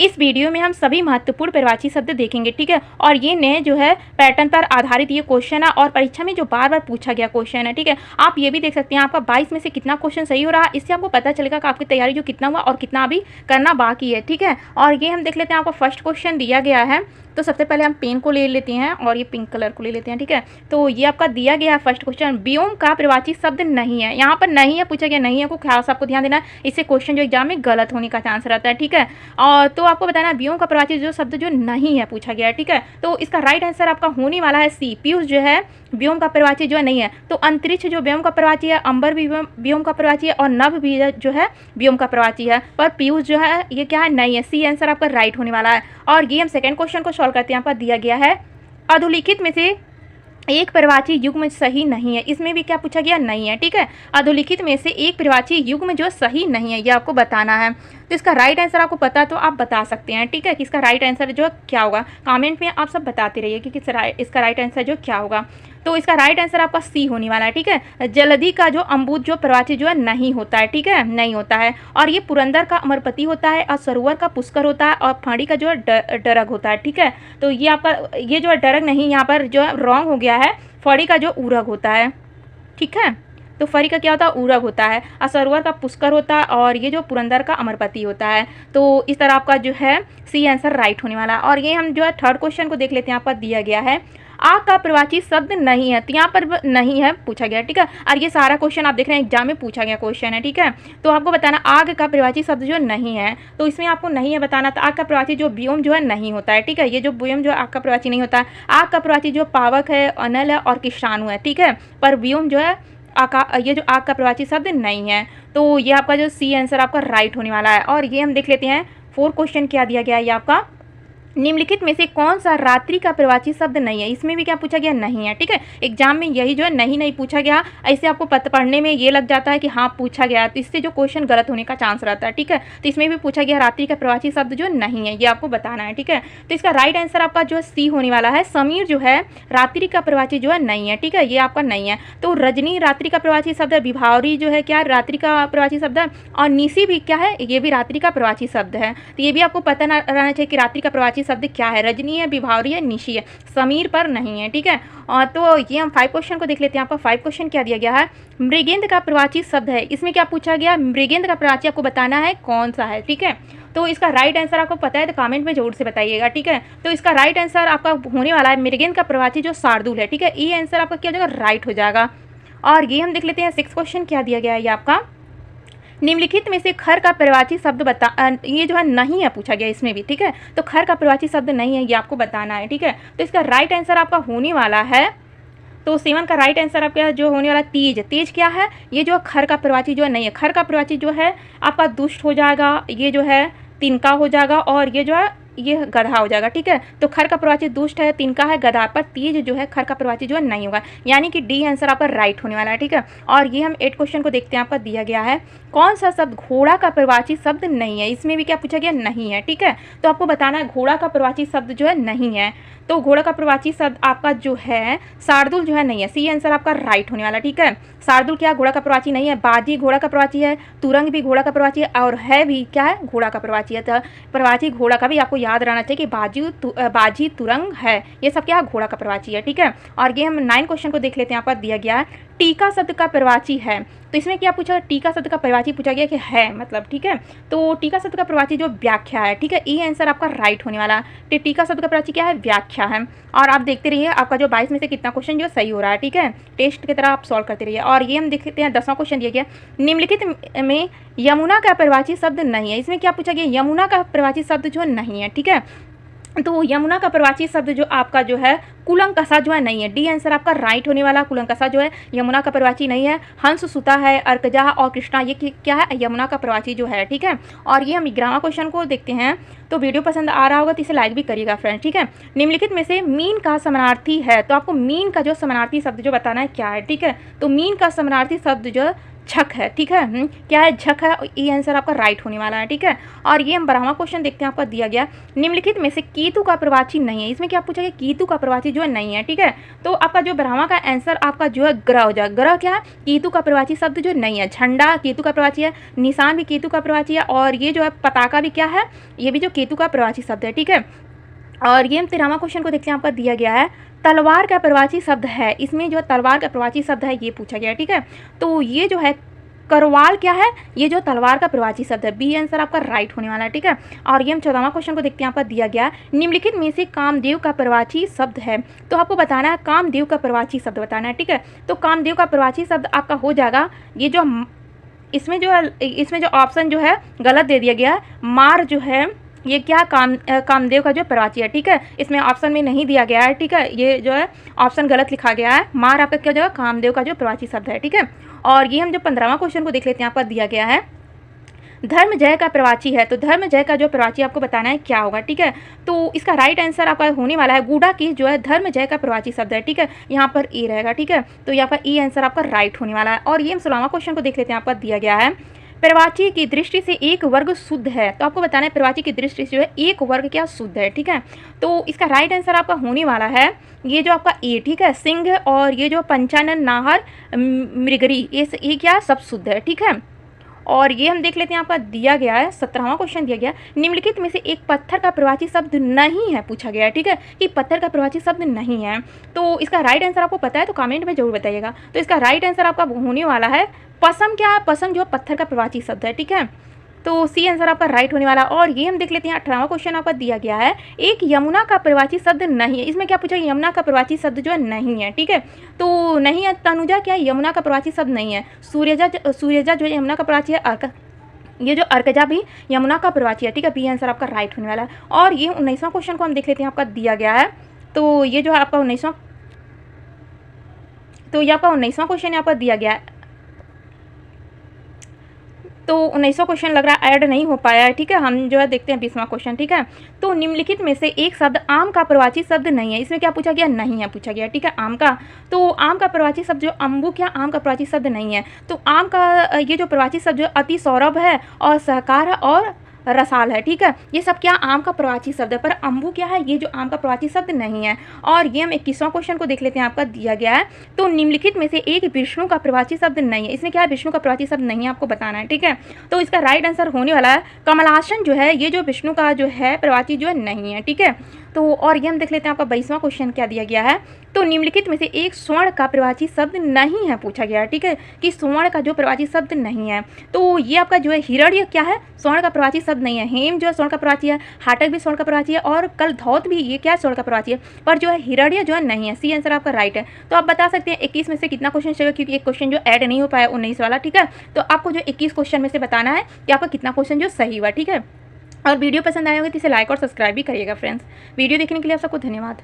इस वीडियो में हम सभी महत्वपूर्ण प्रवाची शब्द देखेंगे, ठीक है। और ये नए जो है पैटर्न पर आधारित ये क्वेश्चन है और परीक्षा में जो बार बार पूछा गया क्वेश्चन है, ठीक है। आप ये भी देख सकते हैं आपका 22 में से कितना क्वेश्चन सही हो रहा है, इससे आपको पता चलेगा कि आपकी तैयारी जो कितना हुआ और कितना अभी करना बाकी है, ठीक है। और ये हम देख लेते हैं, आपको फर्स्ट क्वेश्चन दिया गया है। तो सबसे पहले हम पेन को ले लेते हैं और ये पिंक कलर को ले लेते हैं, ठीक है। तो ये आपका दिया गया है फर्स्ट क्वेश्चन, व्योम का प्रवाची शब्द नहीं है। यहाँ पर नहीं है पूछा गया, नहीं है को खास आपको ध्यान देना है, इससे क्वेश्चन जो एग्जाम में गलत होने का चांस रहता है, ठीक है। और तो आपको बताना है व्योम का प्रवाची जो शब्द जो नहीं है पूछा गया है, ठीक है। तो इसका राइट आंसर आपका होने वाला है सी, पीयूष जो है व्योम का प्रवाची जो है नहीं है। तो अंतरिक्ष जो व्योम का प्रवाची है, अंबर भी व्योम का प्रवाची है और नभ भी जो है व्योम का प्रवाची है, पर पीयूष जो है ये क्या है, नहीं है। सी आंसर आपका राइट होने वाला है। और ये हम सेकंड क्वेश्चन को सॉल्व करते हैं। आपका दिया गया है अधोलिखित में से एक प्रवाची युग्म सही नहीं है, इसमें भी क्या पूछा गया, नहीं है, ठीक है। अधोलिखित में से एक प्रवाची युग्म जो सही नहीं है ये आपको बताना है। तो इसका राइट आंसर आपको पता तो आप बता सकते हैं, ठीक है, कि इसका राइट आंसर जो क्या होगा। कमेंट में आप सब बताते रहिए कि इसका राइट आंसर जो क्या होगा। तो इसका राइट आंसर आपका सी होने वाला है, ठीक है। जलधि का जो अम्बुज जो प्रवाची जो है नहीं होता है, ठीक है, नहीं होता है। और ये पुरंदर का अमरपति होता है और सरोवर का पुष्कर होता है और फाड़ी का जो है डरग होता है, ठीक है। तो ये आपका ये जो है डरग नहीं, यहाँ पर जो है रॉन्ग हो गया है। फाड़ी का जो ऊरग होता है, ठीक है। तो फरी का क्या होता है, ऊरग होता है। असरोवर का पुष्कर होता है और ये जो पुरंदर का अमरपति होता है। तो इस तरह आपका जो है सी आंसर राइट होने वाला है। और ये हम जो है थर्ड क्वेश्चन को देख लेते हैं। आपका दिया गया है आग का प्रवाची शब्द नहीं है, तो यहाँ पर नहीं है पूछा गया, ठीक है। और ये सारा क्वेश्चन आप देख रहे हैं एग्जाम में पूछा गया क्वेश्चन है, ठीक है। तो आपको बताना आग का प्रवाची शब्द जो नहीं है, तो इसमें आपको नहीं है बताना। तो आग का प्रवाची जो व्योम जो है नहीं होता है, ठीक है। ये जो व्योम जो आग का प्रवाची नहीं होता है। आग का प्रवाची जो पावक है, अनल है और किष्टाणु है, ठीक है। पर व्योम जो है ये जो आग का प्रवाची शब्द नहीं है। तो ये आपका जो सी आंसर आपका राइट होने वाला है। और ये हम देख लेते हैं फोर्थ क्वेश्चन क्या दिया गया है। ये आपका निम्नलिखित में से कौन सा रात्रि का प्रवाची शब्द नहीं है, इसमें भी क्या पूछा गया, नहीं है, ठीक है। एग्जाम में यही जो है नहीं पूछा गया, ऐसे आपको पढ़ने में ये लग जाता है कि हाँ पूछा गया, तो इससे जो क्वेश्चन गलत होने का चांस रहता है, ठीक है। तो इसमें भी पूछा गया रात्रि का प्रवाची शब्द जो नहीं है, ये आपको बताना है, ठीक है। तो इसका राइट आंसर आपका जो है सी होने वाला है। समीर जो है रात्रि का प्रवाची जो है नहीं है, ठीक है, ये आपका नहीं है। तो रजनी रात्रि का प्रवाची शब्द है, विभावरी जो है क्या रात्रि का प्रवाची शब्द है, और निशी भी क्या है, ये भी रात्रि का प्रवाची शब्द है। तो ये भी आपको पता रहना चाहिए कि रात्रि का प्रवाची शब्द क्या है, रजनी है, विभावरी है, निशी है, समीर पर नहीं है, ठीक है। और तो ये हम 5 क्वेश्चन को देख लेते हैं। आपका 5 क्वेश्चन क्या दिया गया है, मृगेंद्र का प्रवाची शब्द है, इसमें क्या पूछा गया, मृगेंद्र का प्रवाची आपको बताना है कौन सा है, ठीक है। तो इसका राइट आंसर आपको पता है तो कमेंट में जरूर से बताइएगा, ठीक है। तो इसका राइट आंसर आपका होने वाला है मृगेंद्र का प्रवाची जो शार्दुल है, ठीक है। ये आंसर आपका क्या हो जाएगा, राइट हो जाएगा। और ये हम देख लेते हैं 6 क्वेश्चन क्या दिया गया है। ये आपका निम्नलिखित में से खर का प्रवाची शब्द ये जो है नहीं है पूछा गया इसमें भी, ठीक है। तो खर का प्रवाची शब्द नहीं है, ये आपको बताना है, ठीक है। तो इसका राइट आंसर आपका होने वाला है, तो 7 का राइट आंसर आपका जो होने वाला तीज। तीज क्या है, ये जो खर का प्रवाची जो नहीं है, खर का प्रवाची जो है आपका दुष्ट हो जाएगा, ये जो है तिनका हो जाएगा और ये जो है ये गधा हो जाएगा, ठीक है। तो खर का प्रवाची दुष्ट है, तिनका है, गधा, पर तीज जो है खर का प्रवाची जो है नहीं होगा, यानी कि डी आंसर आपका राइट होने वाला है, ठीक है। और ये हम 8 क्वेश्चन को देखते हैं। आपका दिया गया है कौन सा शब्द घोड़ा का प्रवाची शब्द नहीं है, इसमें भी क्या पूछा गया, नहीं है, ठीक है। तो आपको बताना है घोड़ा का प्रवाची शब्द जो है नहीं है। तो घोड़ा का प्रवाची शब्द आपका जो है शार्दुल जो है नहीं है, सी आंसर आपका राइट होने वाला, ठीक है। शार्दुल क्या घोड़ा का प्रवाची नहीं है, बाजी घोड़ा का प्रवाची है, तुरंग भी घोड़ा का प्रवाची है और है भी क्या है, घोड़ा का प्रवाची है। तो प्रवाची घोड़ा का भी आपको याद रहना चाहिए कि बाजी तुरंग है, ये सब क्या घोड़ा का प्रवाची है, ठीक है। और ये हम 9 क्वेश्चन को देख लेते हैं। यहाँ पर दिया गया है टीका शब्द का प्रवाची है, तो इसमें क्या पूछा, टीका शब्द का प्रवाची पूछा गया कि है मतलब, ठीक है। तो टीका शब्द का प्रवाची जो व्याख्या है, ठीक है, ये आंसर आपका राइट होने वाला है। टीका शब्द का प्रवाची क्या है, व्याख्या है। और आप देखते रहिए आपका जो 22 में से कितना क्वेश्चन जो सही हो रहा है, ठीक है, टेस्ट की तरह आप सॉल्व करते रहिए। और ये हम देखते हैं 10वां क्वेश्चन दिया गया निम्नलिखित में यमुना का प्रवाची शब्द नहीं है, इसमें क्या पूछा गया, यमुना का प्रवाची शब्द जो नहीं है, ठीक है। तो यमुना का प्रवाची शब्द जो आपका जो है कुलंकसा जो है नहीं है, डी आंसर आपका राइट होने वाला। कुलंकसा जो है यमुना का प्रवाची नहीं है। हंस सुता है, अर्कजा और कृष्णा ये क्या है, यमुना का प्रवाची जो है, ठीक है। और ये हम 11वां क्वेश्चन को देखते हैं। तो वीडियो पसंद आ रहा होगा तो इसे लाइक भी करिएगा फ्रेंड्स, ठीक है। निम्नलिखित में से मीन का समानार्थी है, तो आपको मीन का जो समानार्थी शब्द जो बताना है क्या है, ठीक है। तो मीन का समानार्थी शब्द जो झक है, ठीक है। क्या है? झक है। ये आंसर आपका राइट होने वाला है, ठीक है। और ये हम 12वां क्वेश्चन देखते हैं, आपका दिया गया निम्नलिखित में से केतु का प्रवाची नहीं है। इसमें क्या पूछा गया? केतु का प्रवाची जो है नहीं है, ठीक है। तो आपका जो 12वां का आंसर आपका जो है ग्रह हो जाएगा। ग्रह क्या है? केतु का प्रवाची शब्द जो नहीं है। झंडा केतु का प्रवाची है, निशान भी केतु का प्रवाची है, और ये जो है पताका भी क्या है? ये भी जो केतु का प्रवाची शब्द है, ठीक है। और ये हम 13वां क्वेश्चन को देखते हैं, आपका दिया गया है तलवार का प्रवाची शब्द है। इसमें जो तलवार का प्रवाची शब्द है ये पूछा गया है, ठीक है। तो ये जो है करवाल क्या है? ये जो तलवार का प्रवाची शब्द है। बी आंसर आपका राइट होने वाला है, ठीक है। और ये हम 14वां क्वेश्चन को देखते हैं, आपका दिया गया निम्नलिखित में से कामदेव का प्रवाची शब्द है। तो आपको बताना है कामदेव का प्रवाची शब्द बताना है, ठीक है। तो कामदेव का प्रवाची शब्द आपका हो जाएगा ये जो इसमें जो ऑप्शन जो है गलत दे दिया गया है। मार जो है ये क्या कामदेव का जो प्रवाची है, ठीक है। इसमें ऑप्शन में नहीं दिया गया है, ठीक है। ये जो है ऑप्शन गलत लिखा गया है। मार आपका क्या हो जाएगा? कामदेव का जो प्रवाची शब्द है, ठीक है। और ये हम जो 15वां क्वेश्चन को देख लेते हैं, आपका दिया गया है धर्म जय का प्रवाची है। तो धर्म जय का जो प्रवाची आपको बताना है क्या होगा, ठीक है। तो इसका राइट आंसर आपका होने वाला है गूढ़ा की जो है धर्म जय का प्रवाची शब्द है, ठीक है। यहाँ पर ए रहेगा, ठीक है। तो यहाँ पर ए आंसर आपका राइट होने वाला है। और ये हम 16वां क्वेश्चन को देख लेते हैं, आपका दिया गया है प्रवाची की दृष्टि से एक वर्ग शुद्ध है। तो आपको बताना है प्रवाची की दृष्टि से जो है एक वर्ग क्या शुद्ध है, ठीक है। तो इसका राइट आंसर आपका होने वाला है ये जो आपका ए, ठीक है। सिंह और ये जो पंचानन नाहर मृगरी ये क्या सब शुद्ध है, ठीक है। और ये हम देख लेते हैं, आपका दिया गया है 17वां क्वेश्चन दिया गया निम्नलिखित में से एक पत्थर का प्रवाची शब्द नहीं है पूछा गया है, ठीक है। कि पत्थर का प्रवाची शब्द नहीं है। तो इसका राइट आंसर आपको पता है तो कमेंट में जरूर बताइएगा। तो इसका राइट आंसर आपका होने वाला है पसम। क्या है? पसम जो पत्थर का प्रवाची शब्द है, ठीक है। तो सी आंसर आपका राइट होने वाला। और ये हम देख लेते हैं 18वां क्वेश्चन आपका दिया गया है एक यमुना का प्रवाची शब्द नहीं है। इसमें क्या पूछा? यमुना का प्रवाची शब्द जो है नहीं है, ठीक है। तो नहीं है तनुजा क्या है? यमुना का प्रवाची शब्द नहीं है। सूर्यजा जो है यमुना का प्रवाची है। ये जो अर्कजा भी यमुना का प्रवाची है, ठीक है। बी आंसर आपका राइट होने वाला है। और ये 19वां क्वेश्चन को हम देख लेते हैं, आपका दिया गया है तो ये जो है आपका 19वां क्वेश्चन आपका दिया गया है। तो 19वां क्वेश्चन लग रहा है ऐड नहीं हो पाया है, ठीक है। हम जो है देखते हैं 20वां क्वेश्चन, ठीक है। तो निम्नलिखित में से एक शब्द आम का प्रवाची शब्द नहीं है। इसमें क्या पूछा गया? नहीं है पूछा गया, ठीक है। आम का तो आम का प्रवाची शब्द जो अम्बू क्या आम का प्रवाची शब्द नहीं है। तो आम का ये जो प्रवाची शब्द जो अति सौरभ है और सहकार है और रसाल है, ठीक है। ये सब क्या आम का प्रवाची शब्द है, पर अम्बू क्या है? ये जो आम का प्रवाची शब्द नहीं है। और ये हम 21वां क्वेश्चन को देख लेते हैं, आपका दिया गया है तो निम्नलिखित में से एक विष्णु का प्रवाची शब्द नहीं है। इसमें क्या है? विष्णु का प्रवाची शब्द नहीं है, आपको बताना है, ठीक है। तो इसका राइट आंसर होने वाला है कमलासन जो है ये जो विष्णु का जो है प्रवाची जो है नहीं है, ठीक है। तो और ये हम देख लेते हैं, आपका 22वां क्वेश्चन क्या दिया गया है तो निम्नलिखित में से एक स्वर्ण का प्रवाची शब्द नहीं है पूछा गया है, ठीक है। कि स्वर्ण का जो प्रवाची शब्द नहीं है। तो ये आपका जो है हिरण्य क्या है? स्वर्ण का प्रवाची शब्द नहीं है। हेम जो है स्वर्ण का प्रवाची है, हाटक भी स्वर्ण का प्रवाची है, और कल धौत भी ये क्या है? स्वर्ण का प्रवाची है। पर जो है हिरण्य जो है नहीं है। सी आंसर आपका राइट है। तो आप बता सकते हैं 21 में से कितना क्वेश्चन चाहिए, क्योंकि एक क्वेश्चन जो ऐड नहीं हो पाया 19 वाला, ठीक है। तो आपको जो 21 क्वेश्चन में से बताना है कि आपका कितना क्वेश्चन जो सही हुआ, ठीक है। और वीडियो पसंद आए होंगे तो इसे लाइक और सब्सक्राइब भी करिएगा फ्रेंड्स। वीडियो देखने के लिए आप सबको धन्यवाद।